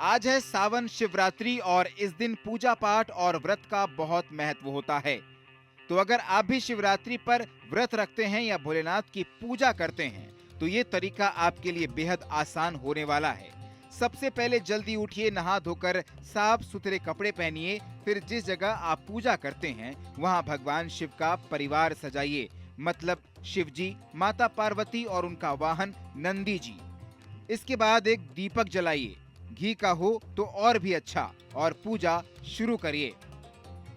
आज है सावन शिवरात्रि और इस दिन पूजा पाठ और व्रत का बहुत महत्व होता है। तो अगर आप भी शिवरात्रि पर व्रत रखते हैं या भोलेनाथ की पूजा करते हैं तो ये तरीका आपके लिए बेहद आसान होने वाला है। सबसे पहले जल्दी उठिए, नहा धोकर साफ सुथरे कपड़े पहनिए। फिर जिस जगह आप पूजा करते हैं वहां भगवान शिव का परिवार सजाइए, मतलब शिव जी, माता पार्वती और उनका वाहन नंदी जी। इसके बाद एक दीपक जलाइए, घी का हो तो और भी अच्छा, और पूजा शुरू करिए।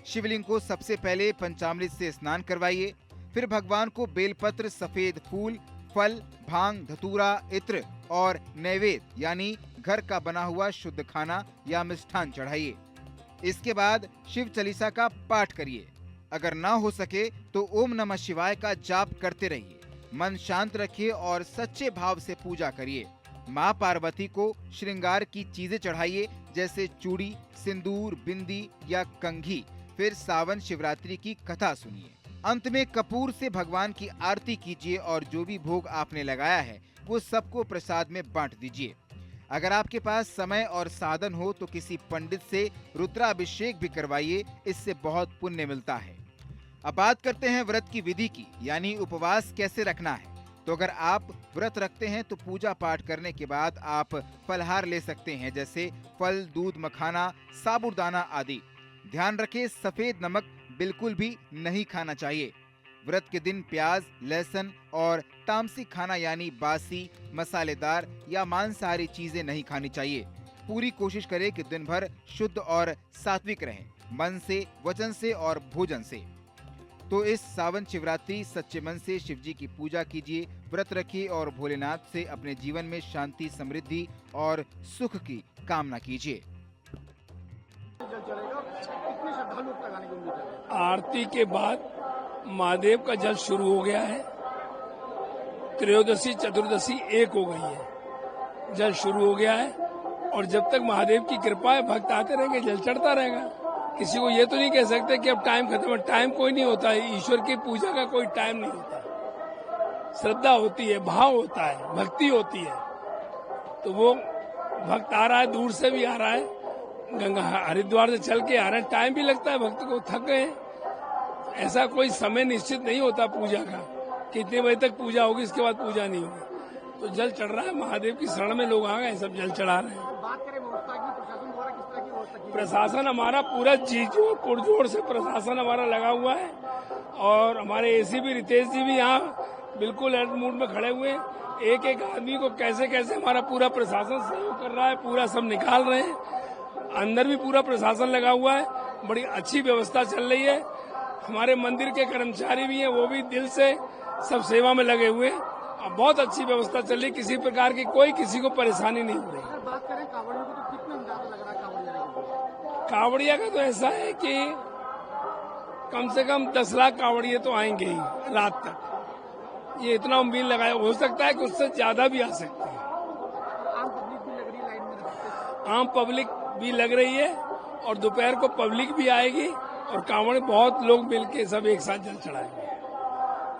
शिवलिंग को सबसे पहले पंचामृत से स्नान करवाइए। फिर भगवान को बेलपत्र, सफेद फूल, फल, भांग, धतूरा, इत्र और नैवेद्य यानी घर का बना हुआ शुद्ध खाना या मिष्ठान चढ़ाइए। इसके बाद शिव चालीसा का पाठ करिए। अगर ना हो सके तो ओम नमः शिवाय का जाप करते रहिए। मन शांत रखिए और सच्चे भाव से पूजा करिए। माँ पार्वती को श्रृंगार की चीजें चढ़ाइए, जैसे चूड़ी, सिंदूर, बिंदी या कंघी। फिर सावन शिवरात्रि की कथा सुनिए। अंत में कपूर से भगवान की आरती कीजिए और जो भी भोग आपने लगाया है वो सबको प्रसाद में बांट दीजिए। अगर आपके पास समय और साधन हो तो किसी पंडित से रुद्राभिषेक भी करवाइए, इससे बहुत पुण्य मिलता है। अब बात करते हैं व्रत की विधि की, यानी उपवास कैसे रखना है। तो अगर आप व्रत रखते हैं तो पूजा पाठ करने के बाद आप फलहार ले सकते हैं, जैसे फल, दूध, मखाना, साबूदाना आदि। ध्यान रखें, सफेद नमक बिल्कुल भी नहीं खाना चाहिए। व्रत के दिन प्याज, लहसुन और तामसिक खाना यानी बासी, मसालेदार या मांसाहारी चीजें नहीं खानी चाहिए। पूरी कोशिश करें कि दिन भर शुद्ध और सात्विक रहें, मन से, वचन से और भोजन से। तो इस सावन शिवरात्रि सच्चे मन से शिव जी की पूजा कीजिए, व्रत रखिए और भोलेनाथ से अपने जीवन में शांति, समृद्धि और सुख की कामना कीजिए। आरती के बाद महादेव का जल शुरू हो गया है। त्रयोदशी, चतुर्दशी एक हो गई है, जल शुरू हो गया है। और जब तक महादेव की कृपा है भक्त आते रहेंगे, जल चढ़ता रहेगा। किसी को ये तो नहीं कह सकते कि अब टाइम खत्म है। टाइम कोई नहीं होता है, ईश्वर की पूजा का कोई टाइम नहीं होता। श्रद्धा होती है, भाव होता है, भक्ति होती है। तो वो भक्त आ रहा है, दूर से भी आ रहा है, गंगा हरिद्वार से चल के आ रहे हैं, टाइम भी लगता है, भक्त को थक गए। ऐसा कोई समय निश्चित नहीं होता पूजा का, कितने बजे तक पूजा होगी, इसके बाद पूजा नहीं होगी। तो जल चढ़ रहा है, महादेव की शरण में लोग आ गए, सब जल चढ़ा रहे हैं। बात करें व्यवस्था की, प्रशासन द्वारा किस तरह की व्यवस्था की? प्रशासन हमारा पूरा जी जोर पुरजोर से प्रशासन हमारा लगा हुआ है। और हमारे एसीपी रितेश जी भी यहाँ बिल्कुल अलर्ट मूड में खड़े हुए हैं। एक एक आदमी को कैसे कैसे हमारा पूरा प्रशासन सहयोग कर रहा है, पूरा सब निकाल रहे हैं। अंदर भी पूरा प्रशासन लगा हुआ है, बड़ी अच्छी व्यवस्था चल रही है। हमारे मंदिर के कर्मचारी भी हैं, वो भी दिल से सब सेवा में लगे हुए हैं। बहुत अच्छी व्यवस्था चल रही, किसी प्रकार की कोई किसी को परेशानी नहीं हो रही। अगर बात करें कांवड़ियों की, तो कितना अंदाजा लग रहा है कांवड़िया का? कांवड़िया का तो ऐसा है कि कम से कम 10 लाख कांवड़िये तो आएंगे ही रात तक। ये इतना उम्मीद लगाया, हो सकता है कि उससे ज्यादा भी आ सकते हैं। आम पब्लिक भी लग रही है लाइन में रखते? आम पब्लिक भी लग रही है और दोपहर को पब्लिक भी आएगी और कांवड़ बहुत लोग मिलके सब एक साथ जल चढ़ाएंगे।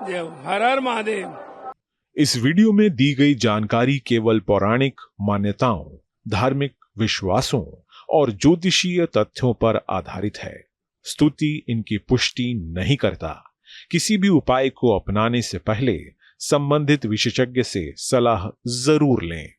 जय हो, हर हर महादेव। इस वीडियो में दी गई जानकारी केवल पौराणिक मान्यताओं, धार्मिक विश्वासों और ज्योतिषीय तथ्यों पर आधारित है। स्तुति इनकी पुष्टि नहीं करता। किसी भी उपाय को अपनाने से पहले संबंधित विशेषज्ञ से सलाह जरूर लें।